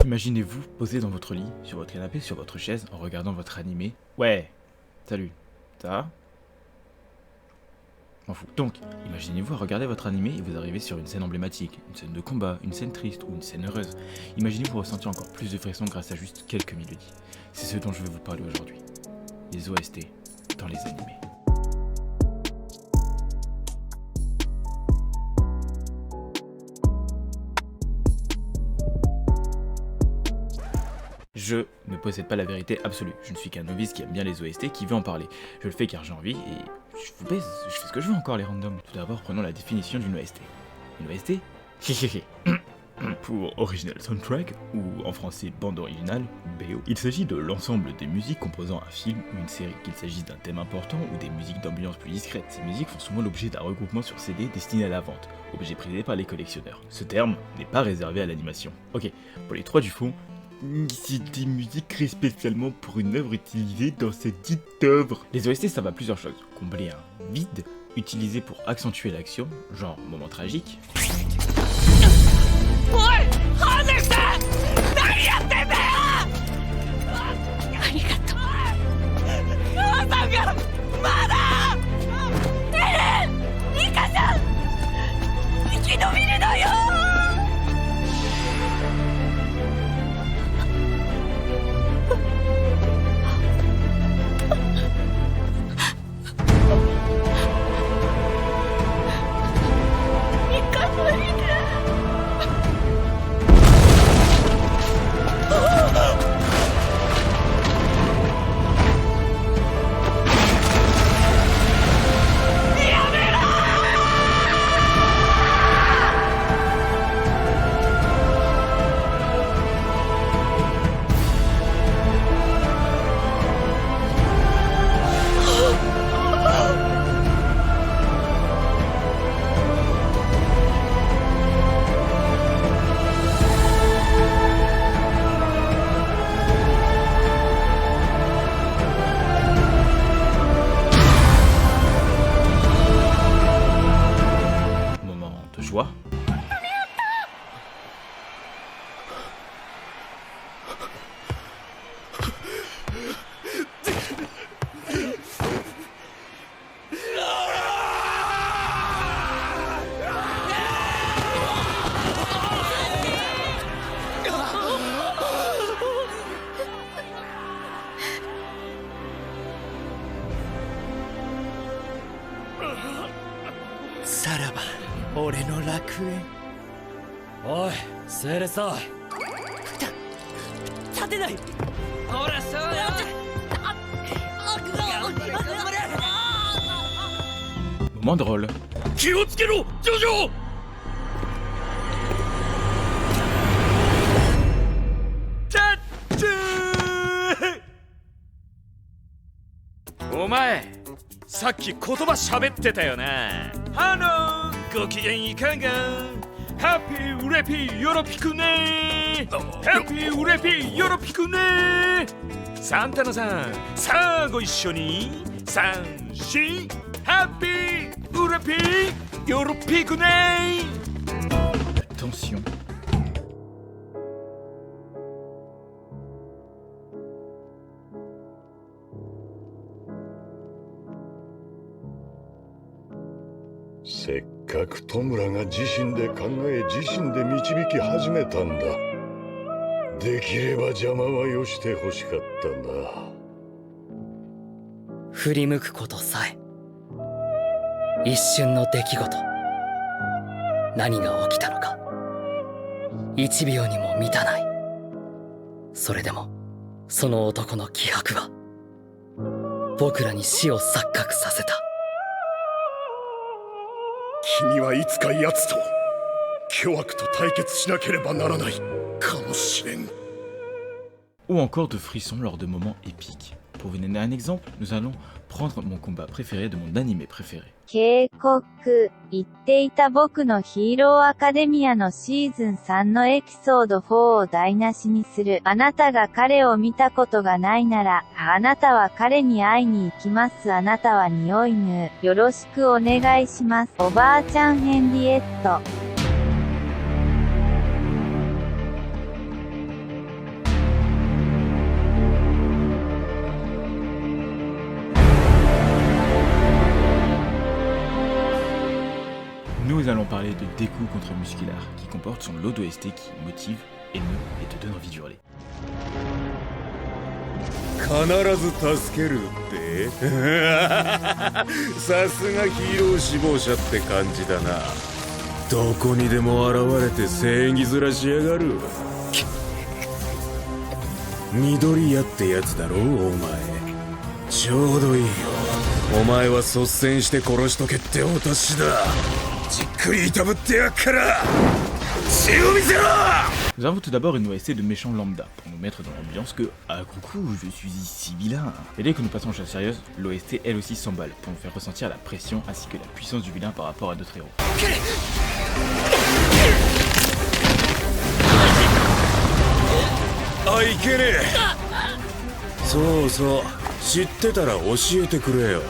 Imaginez-vous posé dans votre lit, sur votre canapé, sur votre chaise, en regardant votre animé. Ouais, salut, ça va? M'en fous. Donc, imaginez-vous à regarder votre animé et vous arrivez sur une scène emblématique, une scène de combat, une scène triste ou une scène heureuse. Imaginez-vous ressentir encore plus de frissons grâce à juste quelques mélodies. C'est ce dont je vais vous parler aujourd'hui. Les OST dans les animés. Je ne possède pas la vérité absolue. Je ne suis qu'un novice qui aime bien les OST, qui veut en parler. Je le fais car j'ai envie et je vous baise, je fais ce que je veux encore les randoms. Tout d'abord, prenons la définition d'une OST. Une OST pour Original Soundtrack, ou en français bande originale, BO, il s'agit de l'ensemble des musiques composant un film ou une série, qu'il s'agisse d'un thème important ou des musiques d'ambiance plus discrètes. Ces musiques font souvent l'objet d'un regroupement sur CD destiné à la vente, objet prisé par les collectionneurs. Ce terme n'est pas réservé à l'animation. Ok, pour les trois du fond, c'est des musiques créées spécialement pour une œuvre utilisée dans cette dite œuvre. Les OST servent à plusieurs choses. Combler un vide, utilisé pour accentuer l'action, genre moment tragique. Joie.さらば俺の楽園。おいセレサ立てない。ほらそうよ。Moment drôle. 気をつけろジョジョ。お前さっき言葉喋ってたよな。ハローご機嫌いかが。ハッピーウレピーよろぴくね。ハッピーウレピーよろぴくね。サンタナさんさあご一緒に。3、4ハッピーウレピーよろぴくね。 Tension. « せっかくトムラが自身で考え自身で導き始めたんだ。できれば邪魔はよしてほしかったな。振り向くことさえ一瞬の出来事。何が起きたのか1秒にも満たない。それでもその男の気迫は僕らに死を錯覚させた。君はいつか奴と巨悪と対決しなければならないかもしれん。 Ou encore de frissons lors de moments épiques. Pour vous donner un exemple, nous allons prendre mon combat préféré de mon animé préféré. 警告、言っていた僕のヒーローアカデミアのシーズン3のエピソード4を台無しにする。あなたが彼を見たことがないなら、あなたは彼に会いに行きます。あなたは匂いヌー。よろしくお願いします。おばあちゃんヘンリエット。allons parler de Deku contre Muscular, qui comporte son lot d'OST qui motive, émeut et te donne envie d'hurler. 必ず助けるってさすがヒーロー志望者って感じだな。どこにでも現れて正義面しやがる。緑谷ってやつだろお前。ちょうどいいよ。お前は率先して殺しとけって私だ。じっくりいたぶってやっから血を見せろ。 Nous avons tout d'abord une OST de méchant lambda, pour nous mettre dans l'ambiance que « Ah coucou, je suis ici vilain !» Et dès que nous passons aux choses sérieuses, l'OST elle aussi s'emballe, pour nous faire ressentir la pression ainsi que la puissance du vilain par rapport à d'autres héros. あ、いけねえ。そうそう、知ってたら教えてくれよ。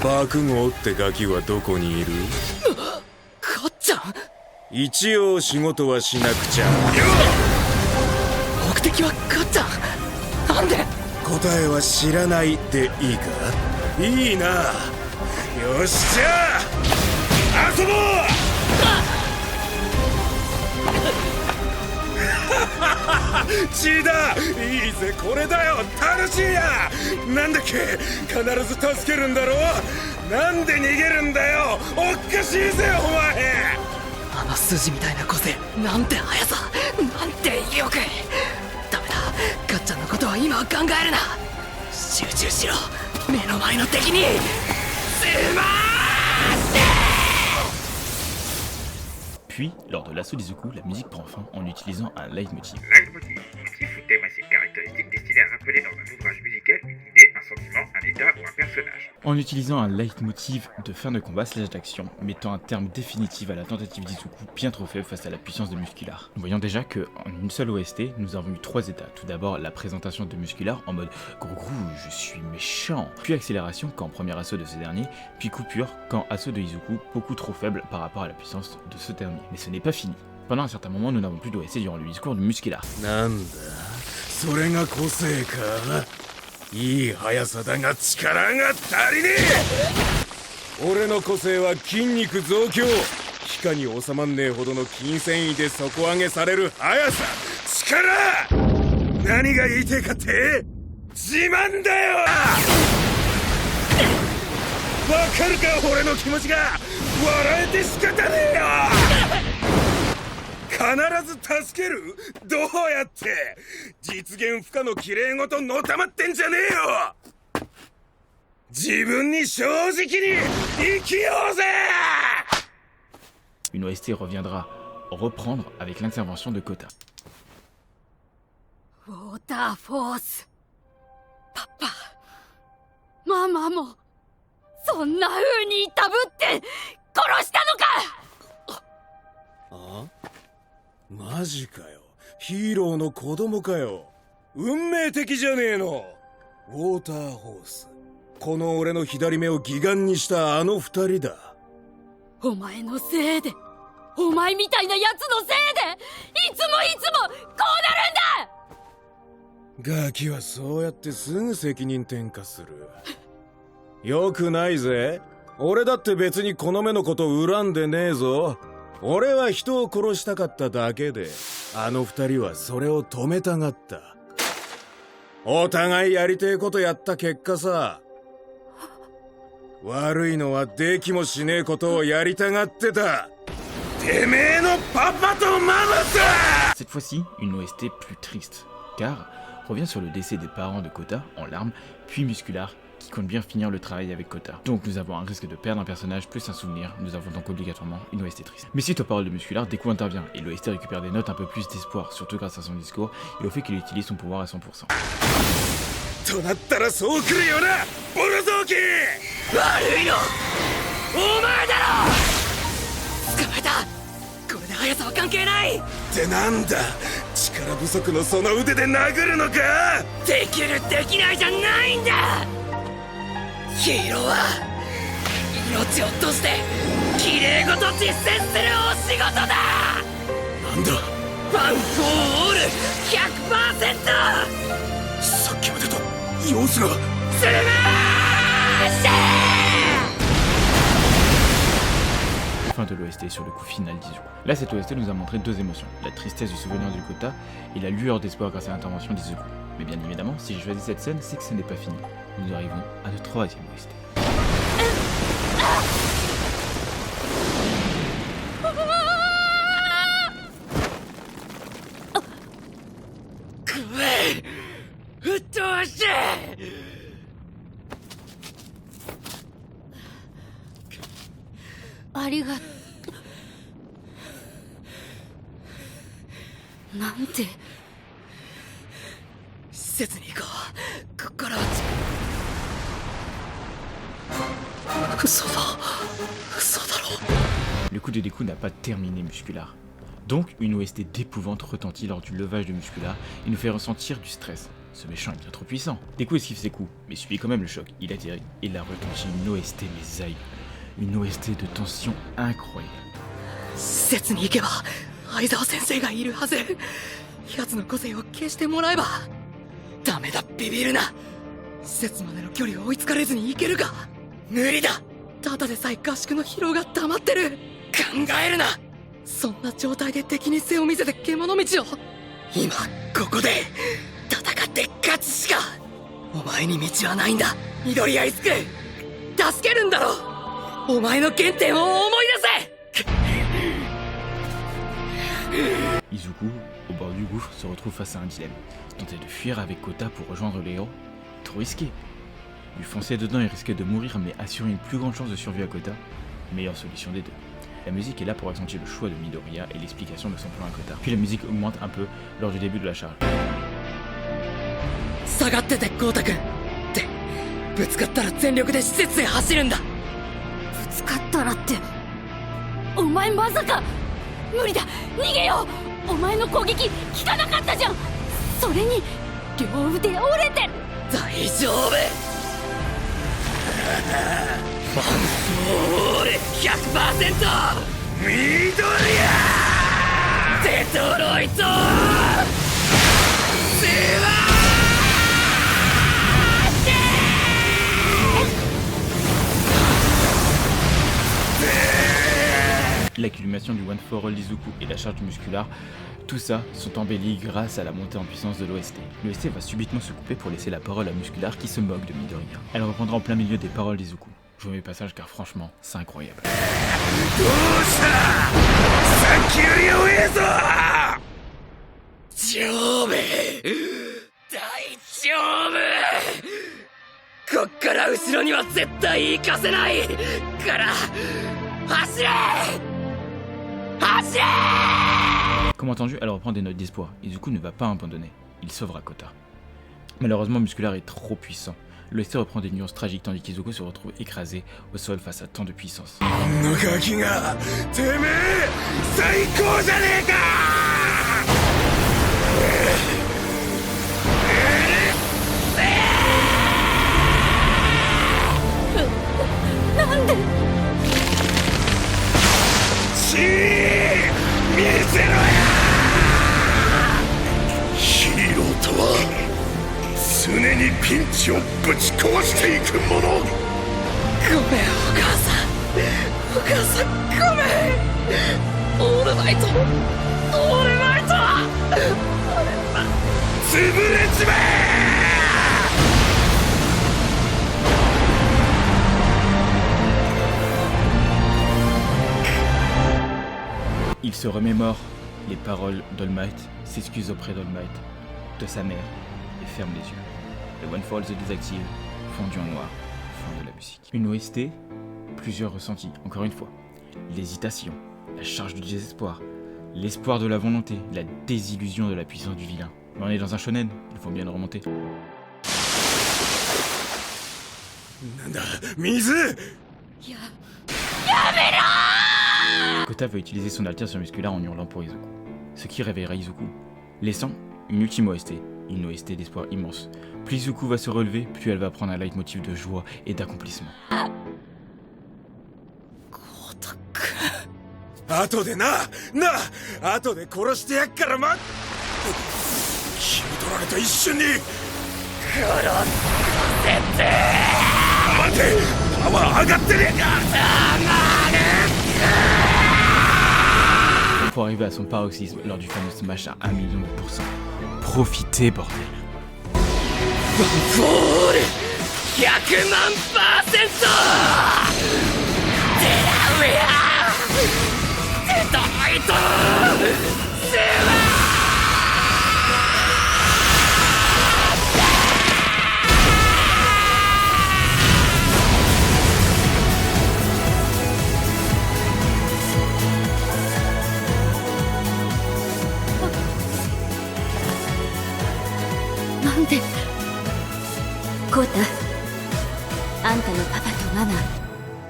爆豪ってガキはどこにいる？かっちゃん。一応仕事はしなくちゃ。目的はかっちゃん。なんで？答えは知らないでいいか？いいな。よしじゃあ遊ぼう。血だ。いいぜこれだよ。楽しいや。なんだっけ、必ず助けるんだろ。なんで逃げるんだよ。おっかしいぜお前。あの筋みたいな個性、なんて速さ、なんて意欲。ダメだ、かっちゃんのことは今は考えるな。集中しろ、目の前の敵にスマッシュ。 Puis, lors de l'assaut d'Izuku, la musique prend fin en utilisant un leitmotiv. Leitmotiv, motif ou thème assez caractéristique destiné à rappeler dans un ouvrage musical une idée, un sentiment, un état ou un personnage. En utilisant un leitmotiv de fin de combat / d'action, mettant un terme définitif à la tentative d'Izuku bien trop faible face à la puissance de Muscular. Nous voyons déjà que en une seule OST, nous avons eu 3 états. Tout d'abord, la présentation de Muscular en mode gros je suis méchant, puis accélération quand premier assaut de ce dernier, puis coupure quand assaut de Izuku beaucoup trop faible par rapport à la puissance de ce dernier. Mais ce n'est pas fini. Pendant un certain moment, nous n'avons plus d'OST durant le discours de Muscular. なんだ、それが個性か。いい速さだが力が足りねえ。俺の個性は筋肉増強。皮下に収まんねえほどの筋繊維で底上げされる速さ、力。何が言いてえかって？自慢だよ。わかるか俺の気持ちが。笑えて仕方ねえよ。必ず助ける？どうやって？実現不可の綺麗事のたまってんじゃねえよ。自分に正直に生きようぜ。 Une OST reviendra reprendre avec l'intervention de Kota. ウォーターフォース。パパ、ママもそんな風にいたぶって殺したのか。あ？マジかよ。ヒーローの子供かよ。運命的じゃねえの。ウォーターホース。この俺の左目を義眼にしたあの二人だ。お前のせいで、お前みたいなやつのせいでいつもこうなるんだ。ガキはそうやってすぐ責任転嫁する。よくないぜ。俺だって別にこの目のこと恨んでねえぞ。俺は人を殺したかっただけで、あの二人はそれを止めたがった。お互いやりてえことやった結果さ。悪いのはできもしねえことをやりたがってた。てめえのパパとママさ。 Cette fois-ci, une OST plus triste, car revient sur le décès des parents de Kota en larmes, puis Muscular qui compte bien finir le travail avec Kota. Donc nous avons un risque de perdre un personnage plus un souvenir, nous avons donc obligatoirement une OST triste. Mais suite aux paroles de Muscular, Deku intervient, et l'OST récupère des notes un peu plus d'espoir, surtout grâce à son discours et au fait qu'il utilise son pouvoir à 100%. となったらそう来るよな、ボロ雑巾。悪いのお前だろ。捕まえた。これで速さは関係ない。ってなんだ、力不足のその腕で殴るのか。できるできないじゃないんだ。ヒーローは命を賭して綺麗事実践するお仕事だ。なんだ、ファンフォーオール 100%。 さっきまでと様子が。スマッシュ。fin de l'OST sur le coup final d'Izuku. Là, cette OST nous a montré deux émotions, la tristesse du souvenir du Kota et la lueur d'espoir grâce à l'intervention d'Izuku. Mais bien évidemment, si j'ai choisi cette scène, c'est que ce n'est pas fini. Nous arrivons à notre troisième OST.ありがとう。なんて。施設に行こう。こっから嘘だろ。 Le coup de Deku n'a pas terminé Muscular. Donc une OST d'épouvante retentit lors du levage de Muscular et nous fait ressentir du stress. Ce méchant est bien trop puissant. Deku esquive ses coups, mais subit quand même le choc. Il atterrit et là retentit une OST mais aïe. Une OST de tension incroyable. 施設に行けば相沢先生がいるはず。奴の個性を消してもらえば。ダメだ、ビビるな。施設までの距離を追いつかれずに行けるか。無理だ。ただでさえ合宿の疲労が溜まってる。考えるな。そんな状態で敵に背を見せて獣道を。今ここで戦って勝つしか。お前に道はないんだ。緑谷出久。助けるんだろ。お前の原点を思い出せ。 Izuku, au bord du gouffre, se retrouve face à un dilemme. Tenter de fuir avec Kota pour rejoindre les héros, trop risqué. Lui foncer dedans et risquer de mourir mais assurer une plus grande chance de survie à Kota, meilleure solution des deux. La musique est là pour accentuer le choix de Midoriya et l'explication de son plan à Kota. Puis la musique augmente un peu lors du début de la charge. 下がっててコウタ君ってぶつかったら全力で施設へ走るんだ。ぶつかったらって。お前まさか。無理だ、逃げよう。お前の攻撃効かなかったじゃん。それに両腕折れてる。大丈夫。ファンフォール 100%。 ミドリアデトロイトスワ L'accumulation du One for All d'Izuku et la charge musculaire, tout ça sont embellis grâce à la montée en puissance de l'OST. L'OST va subitement se couper pour laisser la parole à Musculaire qui se moque de Midoriya. Elle reprendra en plein milieu des paroles d'Izuku. Jouez mes passages car franchement, c'est incroyable. Comme entendu, elle reprend des notes d'espoir. Izuku ne va pas abandonner. Il sauvera Kota. Malheureusement, Musculaire est trop puissant. L'OST reprend des nuances tragiques tandis qu'Izuku se retrouve écrasé au sol face à tant de puissance. Il se remémore les paroles d'All Might, s'excuse auprès d'All Might, de sa mère, et ferme les yeux. Le One for All se désactive, fondu en noir, fin de la musique. Une OST, plusieurs ressentis, encore une fois. L'hésitation, la charge du désespoir, l'espoir de la volonté, la désillusion de la puissance du vilain. Mais on est dans un shonen, il faut bien le remonter. Kota va utiliser son alter sur Musculaire en hurlant pour Izuku, ce qui réveillera Izuku, laissant une ultime OST, une OST d'espoir immense. Plus Izuku va se relever, plus elle va prendre un leitmotiv de joie et d'accomplissement. 後でな後で殺してやっから気を取られた一瞬に殺させて待てパワー上がってねえか黙れ pour arriver à son paroxysme lors du fameux smash à 1 million de pourcents. Profitez, bordel. 100万%デラウェアデトロイトセワなんでコウタ、あんたのパパとママ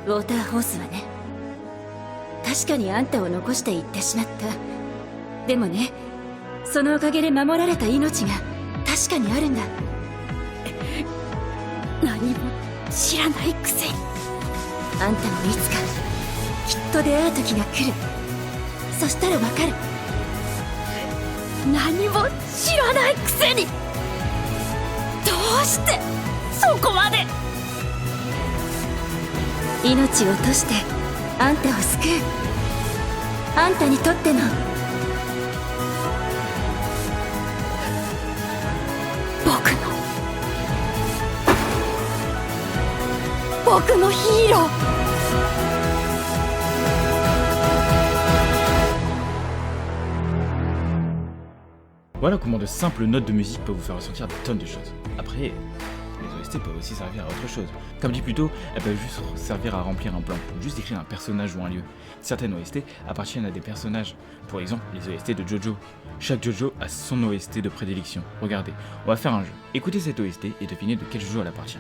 ウォーターホースはね、確かにあんたを残していってしまった。でもね、そのおかげで守られた命が確かにあるんだ。何も知らないくせに。あんたもいつかきっと出会う時が来る。そしたらわかる。何も知らないくせに。どうしてそこまで。命を落としてあんたを救う。あんたにとっての僕のヒーロー。Voilà comment de simples notes de musique peuvent vous faire ressentir des tonnes de choses. Après, les OST peuvent aussi servir à autre chose. Comme dit plus tôt, elles peuvent juste servir à remplir un plan, ou juste décrire un personnage ou un lieu. Certaines OST appartiennent à des personnages, pour exemple les OST de Jojo. Chaque Jojo a son OST de prédilection. Regardez, on va faire un jeu. Écoutez cette OST et devinez de quel Jojo elle appartient.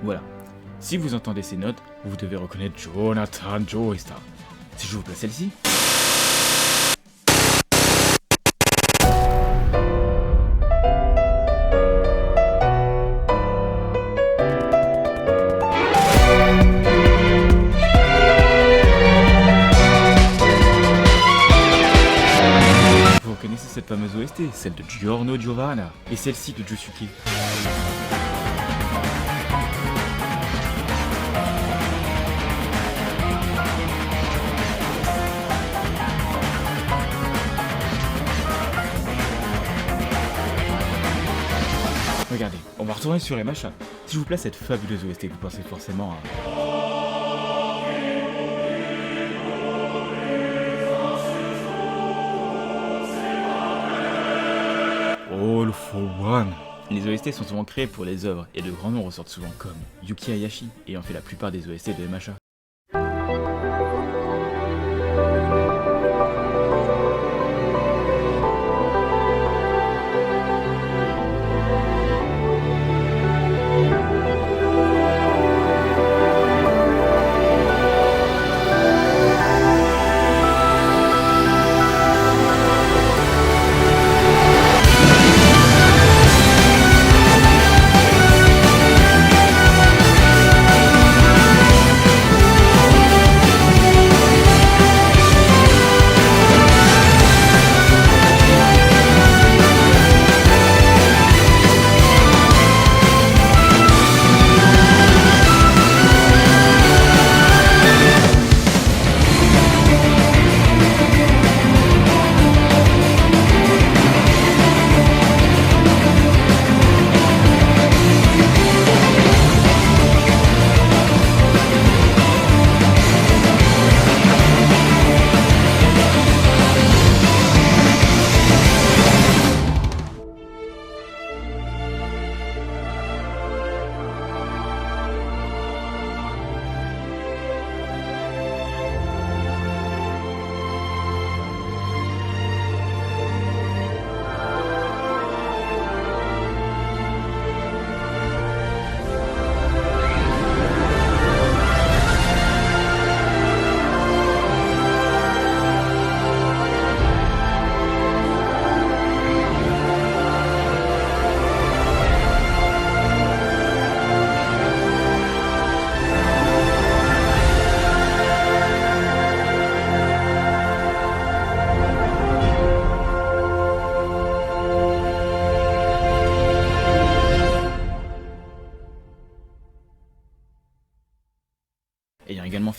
Voilà. Si vous entendez ces notes, vous devez reconnaître Jonathan Joestar. Si je vous place celle-ci. Vous reconnaissez cette fameuse OST, celle de Giorno Giovanna, et celle-ci de Josuke. Regardez, on va retourner sur les machins. Si je vous place cette fabuleuse OST, vous pensez forcément à... All for One. Les OST sont souvent créés pour les œuvres, et de grands noms ressortent souvent comme Yuki Hayashi, ayant fait la plupart des OST de MHA.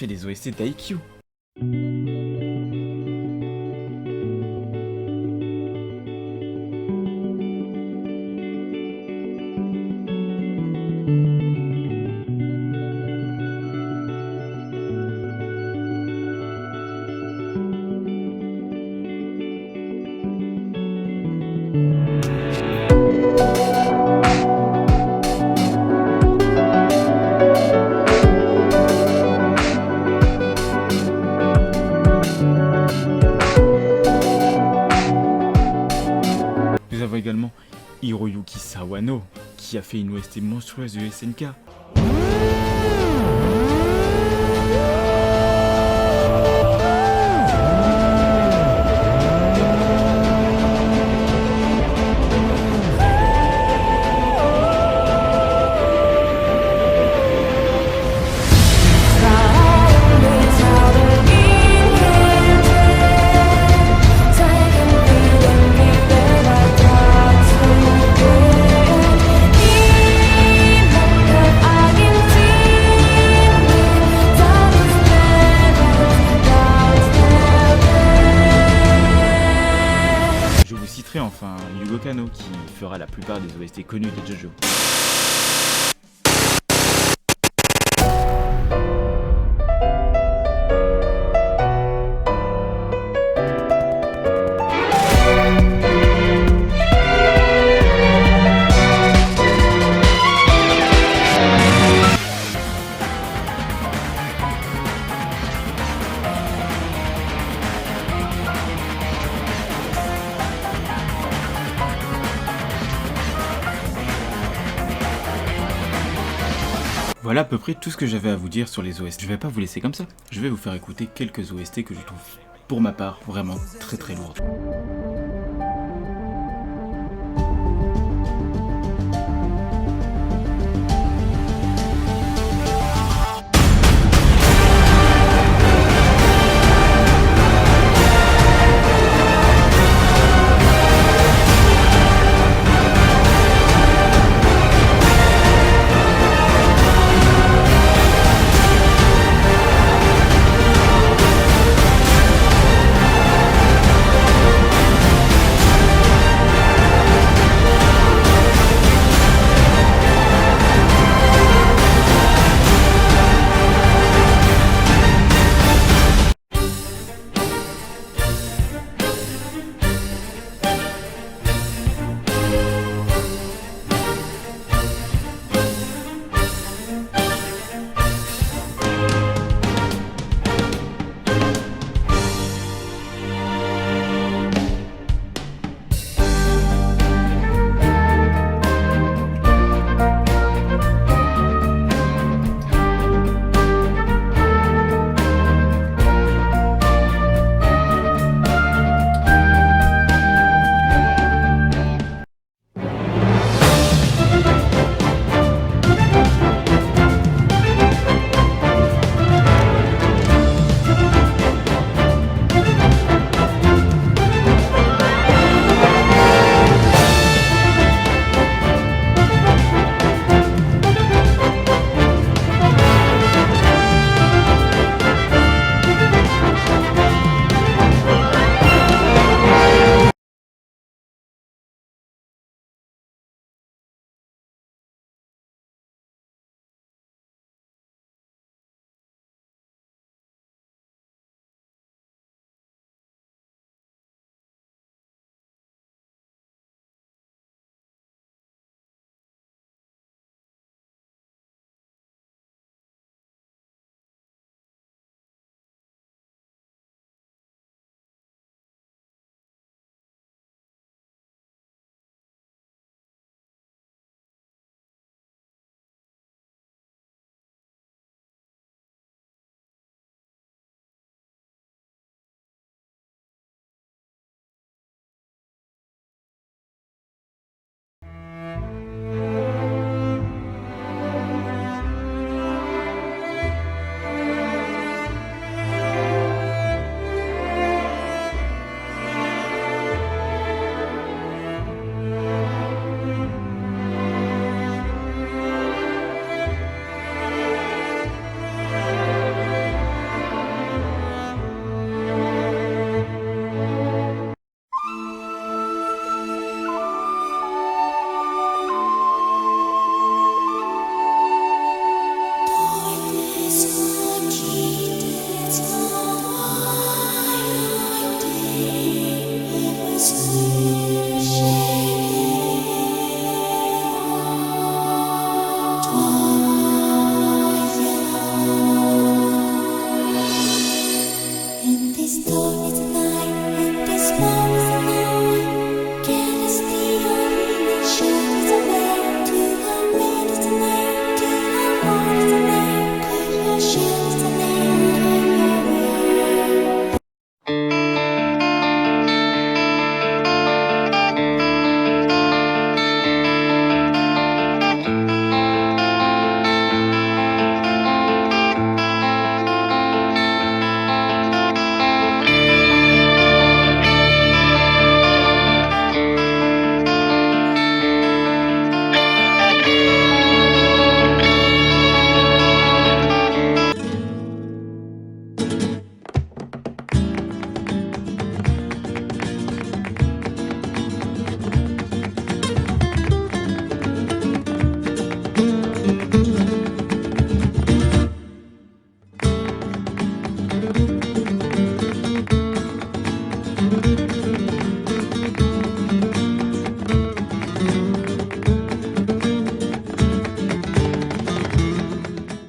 fait les OST d'IQ. Nous avons également Hiroyuki Sawano, qui a fait une OST monstrueuse de SNK. Je vous citerai enfin Yugo Kanno qui fera la plupart des OST connus de JoJo. Voilà à peu près tout ce que j'avais à vous dire sur les OST. Je vais pas vous laisser comme ça. Je vais vous faire écouter quelques OST que je trouve, pour ma part, vraiment très très lourdes.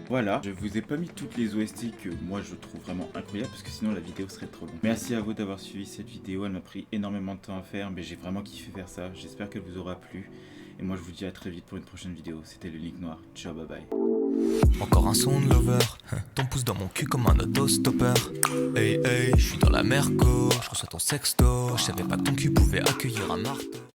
Voilà, je vous ai pas mis toutes les OST que moi je trouve vraiment incroyables parce que sinon la vidéo serait trop longue. Merci à vous d'avoir suivi cette vidéo, elle m'a pris énormément de temps à faire mais j'ai vraiment kiffé faire ça. J'espère qu'elle vous aura plu et moi je vous dis à très vite pour une prochaine vidéo. C'était le Link Noir, ciao bye bye. Encore un son de lover, ton pouce dans mon cul comme un autostoppeur. Hey hey, je suis dans la merco, je reçois ton sexto, je savais pas que ton cul pouvait accueillir un marteau.